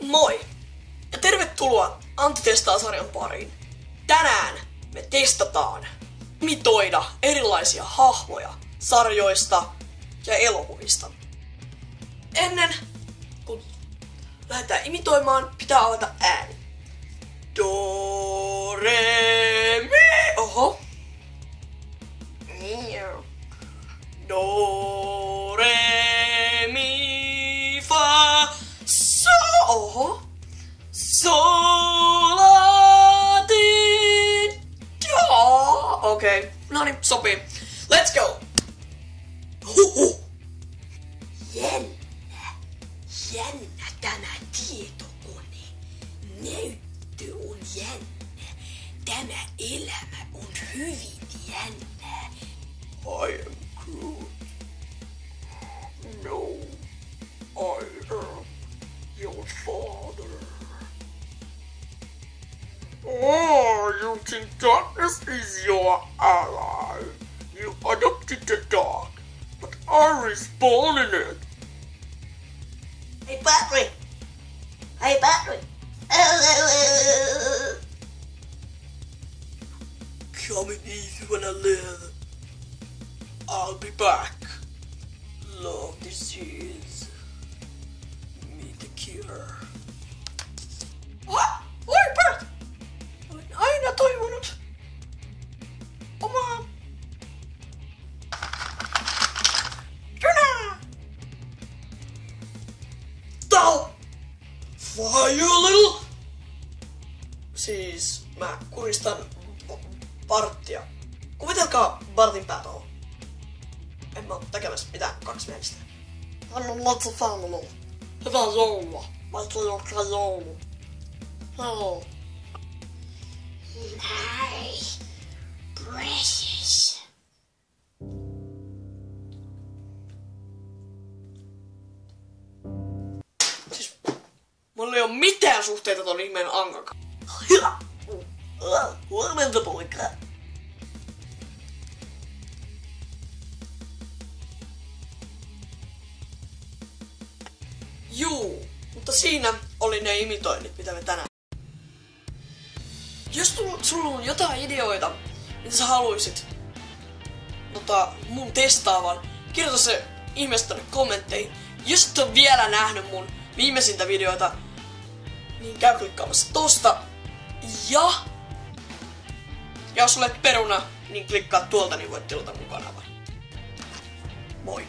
Moi! Ja tervetuloa Antti testaa -sarjan pariin. Tänään me testataan imitoida erilaisia hahmoja sarjoista ja elokuvista. Ennen kun lähdetään imitoimaan, pitää avata ääni. Do, re, mi. Oho. Do, re, mi, fa, so. Oho. Sol, la, ti, do. Okei. Noniin, sopii. Let's go. Huhu. Jännä tämä tietokone. Näyttö on jännä. Tämä elämä on hyvin jännä. I am Groot. No, I am your father. Oh, you think darkness is your ally. You adopted the dark, but I respawn in it. Hey Patrick! Hey Patrick! Coming easy when I live. I'll be back. Love disease. Meet the cure. What? Oi, Bert! Olen aina toivonut omaa kynää! Tau! Fire a little! Siis mä kuristan Bartia. Kuvitelkaa Bartin päätalo. En mä oo tekemässä mitään kaksimielistä. Hän on Let's Family. Hyvää joulua. Vaikka ei olekaan joulu. Hei. My precious. Siis mulla ei oo mitään suhteita ton ihmeen Ankakaan. Huomenta poika. Juu, mutta siinä oli ne imitoinnit, mitä me tänään. Jos sulla on jotain ideoita, mitä sä haluisit mun testaavan, kirjoita se ihmeessä tonne kommentteihin. Jos et ole vielä nähnyt mun viimeisintä videota, niin käy klikkaamassa tosta. Ja jos olet peruna, niin klikkaa tuolta, niin voit tilata mun kanavan. Moi!